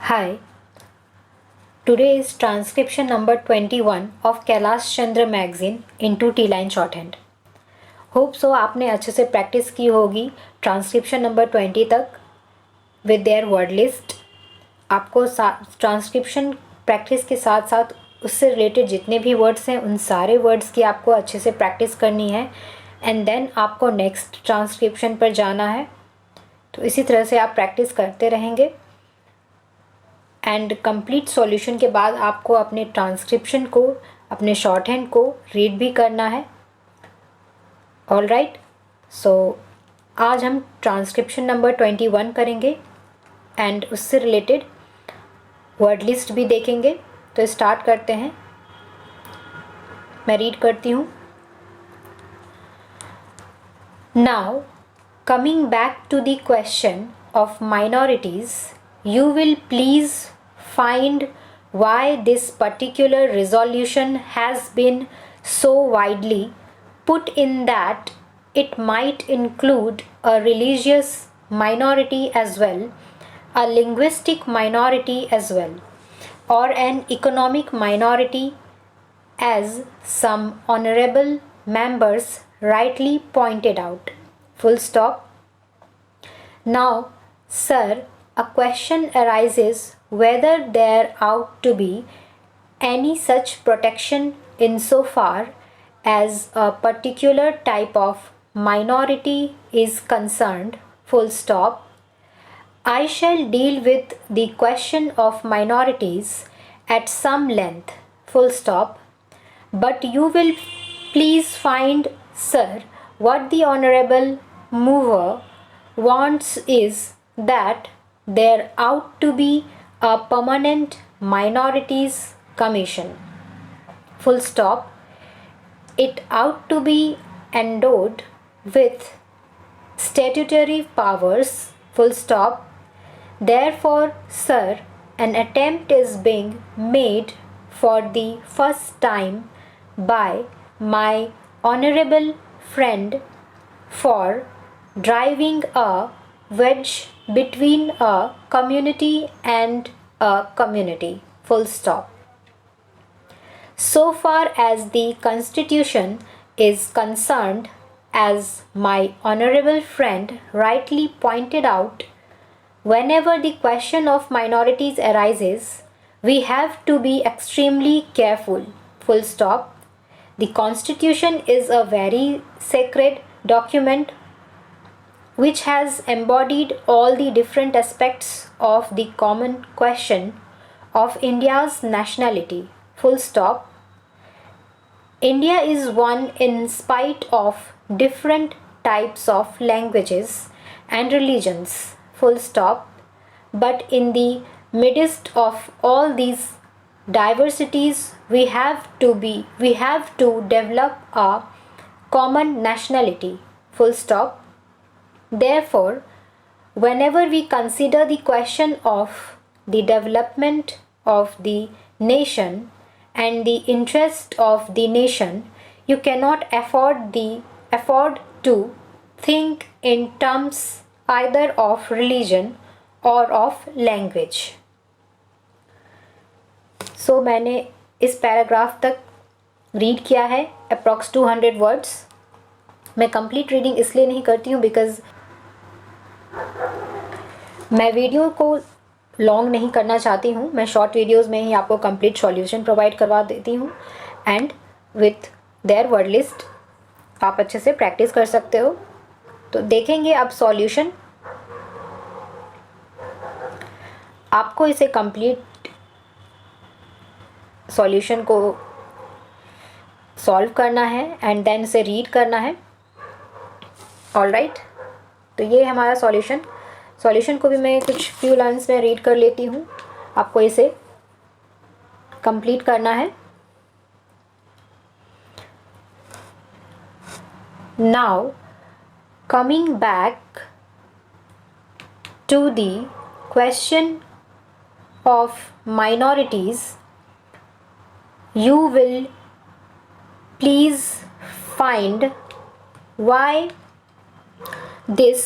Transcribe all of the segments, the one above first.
Hi, today is transcription number 21 of Kailash Chandra magazine into T-line shorthand. Hope so आपने अच्छे से practice की होगी ट्रांसक्रिप्शन नंबर 20 तक विद देयर वर्ड लिस्ट। आपको ट्रांसक्रिप्शन प्रैक्टिस के साथ साथ उससे रिलेटेड जितने भी वर्ड्स हैं उन सारे वर्ड्स की आपको अच्छे से प्रैक्टिस करनी है एंड देन आपको नेक्स्ट ट्रांसक्रिप्शन पर जाना है। तो इसी तरह से आप प्रैक्टिस करते रहेंगे एंड कंप्लीट सॉल्यूशन के बाद आपको अपने ट्रांसक्रिप्शन को, अपने शॉर्ट हैंड को रीड भी करना है। ऑल राइट, सो आज हम ट्रांसक्रिप्शन नंबर 21 करेंगे एंड उससे रिलेटेड वर्ड लिस्ट भी देखेंगे। तो स्टार्ट करते हैं। मैं रीड करती हूँ। Now coming back to the question of minorities, you will please find why this particular resolution has been so widely put in that it might include a religious minority as well, a linguistic minority as well, or an economic minority, as some honorable members rightly pointed out. Full stop. Now, sir, a question arises whether there ought to be any such protection insofar as a particular type of minority is concerned. Full stop. I shall deal with the question of minorities at some length. Full stop. But you will please find, sir, what the honorable mover wants is that there ought to be a permanent minorities commission. Full stop. It ought to be endowed with statutory powers. Full stop. Therefore, sir, an attempt is being made for the first time by my honorable friend for driving a wedge between a community and a community. Full stop. So far as the Constitution is concerned, as my honorable friend rightly pointed out, whenever the question of minorities arises, we have to be extremely careful. Full stop. The Constitution is a very sacred document which has embodied all the different aspects of the common question of India's nationality. Full stop. India is one in spite of different types of languages and religions. Full stop. But in the midst of all these diversities, we have to develop a common nationality. Full stop. Therefore, whenever we consider the question of the development of the nation and the interest of the nation, you cannot afford to think in terms either of religion or of language. So मैंने इस paragraph तक read किया है, approx 200 words. मैं complete reading इसलिए नहीं करती हूँ बिकॉज़ मैं वीडियो को लॉन्ग नहीं करना चाहती हूँ। मैं शॉर्ट वीडियोस में ही आपको कंप्लीट सॉल्यूशन प्रोवाइड करवा देती हूँ and with their word list आप अच्छे से प्रैक्टिस कर सकते हो। तो देखेंगे अब सॉल्यूशन। आपको इसे कंप्लीट सॉल्यूशन को सॉल्व करना है एंड देन इसे रीड करना है। ऑल राइट, तो ये हमारा सॉल्यूशन को भी मैं कुछ फ्यू लाइन्स में रीड कर लेती हूँ। आपको इसे कंप्लीट करना है। Now coming back to the question of minorities, you will please find why this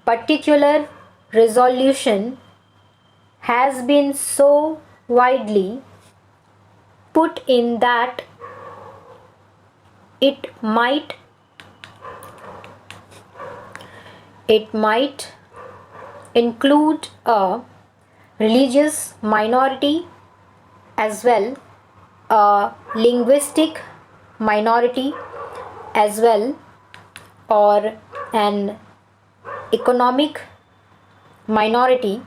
particular resolution has been so widely put in that it might include a religious minority as well, a linguistic minority as well, or an economic minority,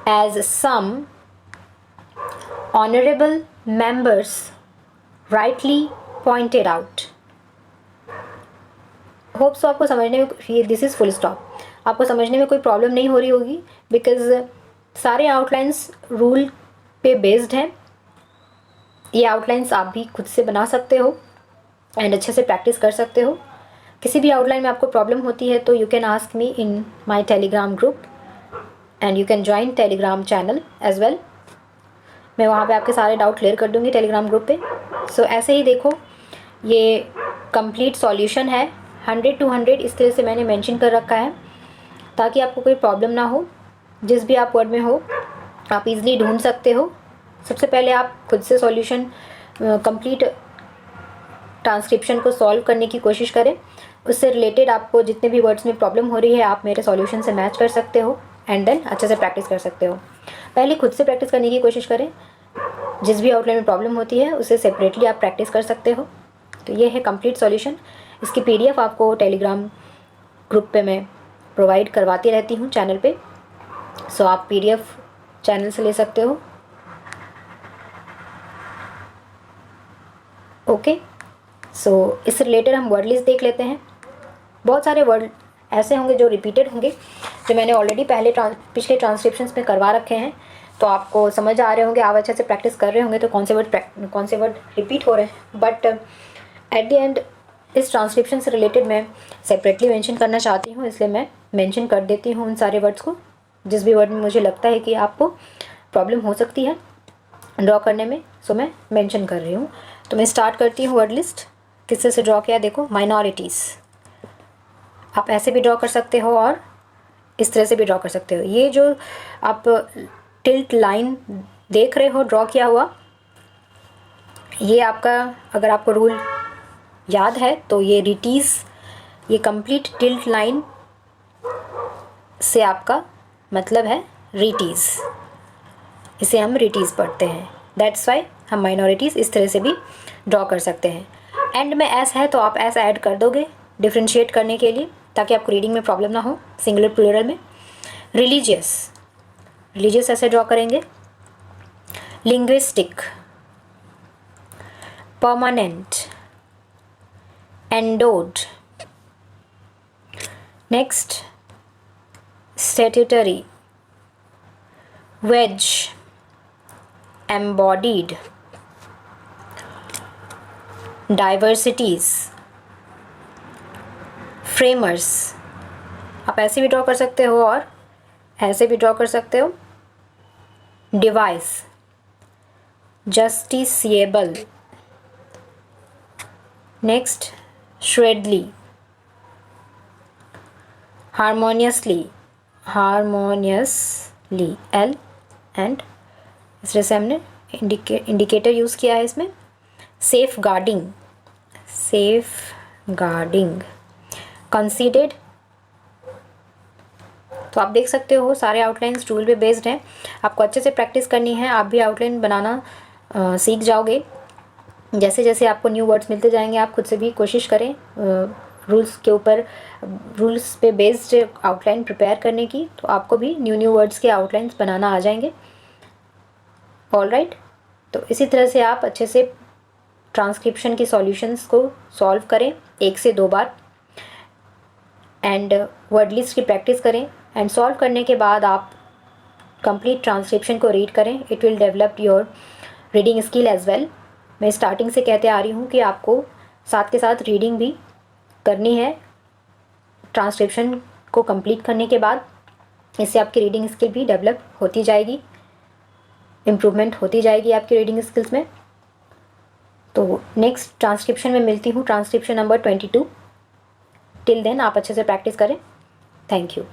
as some honorable members rightly pointed out. Hope so आपको समझने में, ये this is full stop, आपको समझने में कोई problem नहीं हो रही होगी, बिकॉज सारे आउटलाइंस रूल पे बेस्ड हैं. ये आउटलाइंस आप भी खुद से बना सकते हो एंड अच्छे से प्रैक्टिस कर सकते हो. किसी भी आउटलाइन में आपको प्रॉब्लम होती है तो you can ask me in my Telegram group and you can join Telegram channel as well. मैं वहाँ पे आपके सारे डाउट क्लियर कर दूँगी टेलीग्राम ग्रुप पे. सो ऐसे ही देखो, ये कंप्लीट सॉल्यूशन है 100 to 100 इस तरह से मैंने मेंशन कर रखा है ताकि आपको कोई प्रॉब्लम ना हो. जिस भी आप वर्ड में हो आप इजीली ढूंढ सकते हो. सबसे पहले आप खुद से सॉल्यूशन कंप्लीट ट्रांसक्रिप्शन को सॉल्व करने की कोशिश करें. उससे रिलेटेड आपको जितने भी वर्ड्स में प्रॉब्लम हो रही है आप मेरे सॉल्यूशन से मैच कर सकते हो एंड देन अच्छे से प्रैक्टिस कर सकते हो. पहले खुद से प्रैक्टिस करने की कोशिश करें. जिस भी आउटलाइन में प्रॉब्लम होती है उसे सेपरेटली आप प्रैक्टिस कर सकते हो. तो ये है कंप्लीट सॉल्यूशन. इसकी PDF आपको टेलीग्राम ग्रुप पे मैं प्रोवाइड करवाती रहती हूँ चैनल पे. सो आप PDF चैनल से ले सकते हो. ओके, सो इससे रिलेटेड हम वर्ड लिस्ट देख लेते हैं. बहुत सारे वर्ड ऐसे होंगे जो रिपीटेड होंगे, जो मैंने ऑलरेडी पिछले ट्रांसक्रिप्शंस में करवा रखे हैं. तो आपको समझ आ रहे होंगे, आप अच्छे से प्रैक्टिस कर रहे होंगे तो कौन से वर्ड रिपीट हो रहे हैं. बट एट द एंड इस ट्रांसक्रिप्शन से रिलेटेड मैं सेपरेटली मेंशन करना चाहती हूँ, इसलिए मैं मेंशन कर देती हूँ उन सारे वर्ड्स को. जिस भी वर्ड में मुझे लगता है कि आपको प्रॉब्लम हो सकती है ड्रॉ करने में, सो मैं मेंशन कर रही हूँ. तो मैं स्टार्ट करती हूँ वर्ड लिस्ट. किससे से ड्रॉ किया देखो, माइनॉरिटीज़. आप ऐसे भी ड्रॉ कर सकते हो और इस तरह से भी ड्रॉ कर सकते हो. ये जो आप टिल्ट लाइन देख रहे हो ड्रॉ किया हुआ, ये आपका, अगर आपको रूल याद है तो ये रिटीज़, ये कंप्लीट टिल्ट लाइन से आपका मतलब है रिटीज़. इसे हम रिटीज़ पढ़ते हैं. दैट्स वाई हम माइनॉरिटीज़ इस तरह से भी ड्रॉ कर सकते हैं. एंड में एस है तो आप एस ऐड कर दोगे डिफ्रेंशिएट करने के लिए, ताकि आपको रीडिंग में प्रॉब्लम ना हो. सिंगुलर प्लूरल में रिलीजियस ऐसे ड्रॉ करेंगे. Linguistic, permanent, endowed. Next statutory, wage, embodied, diversities, framers. आप ऐसे भी ड्रॉ कर सकते हो और ऐसे भी ड्रॉ कर सकते हो. Device, justiciable. Next shrewdly, harmoniously, L and इस तरह से हमने इंडिकेटर यूज़ किया है इसमें. Safeguarding, considered. तो आप देख सकते हो सारे आउटलाइंस रूल पे बेस्ड हैं. आपको अच्छे से प्रैक्टिस करनी है. आप भी आउटलाइन बनाना सीख जाओगे. जैसे जैसे आपको न्यू वर्ड्स मिलते जाएंगे आप खुद से भी कोशिश करें रूल्स के ऊपर, रूल्स पे बेस्ड आउटलाइन प्रिपेयर करने की. तो आपको भी न्यू वर्ड्स के आउटलाइंस बनाना आ जाएंगे. ऑलराइट, तो इसी तरह से आप अच्छे से ट्रांसक्रिप्शन की सॉल्यूशंस को सॉल्व करें 1 से 2 बार एंड वर्ड लिस्ट की प्रैक्टिस करें. एंड सॉल्व करने के बाद आप कंप्लीट ट्रांसक्रिप्शन को रीड करें. It will develop your reading skill as well. मैं स्टार्टिंग से कहते आ रही हूँ कि आपको साथ के साथ रीडिंग भी करनी है ट्रांसक्रिप्शन को कंप्लीट करने के बाद. इससे आपकी रीडिंग स्किल भी डेवलप होती जाएगी, इम्प्रूवमेंट होती जाएगी आपकी रीडिंग स्किल्स में. तो नेक्स्ट ट्रांसक्रिप्शन में मिलती हूँ, ट्रांसक्रिप्शन नंबर 22. टिल देन आप अच्छे से प्रैक्टिस करें. Thank you.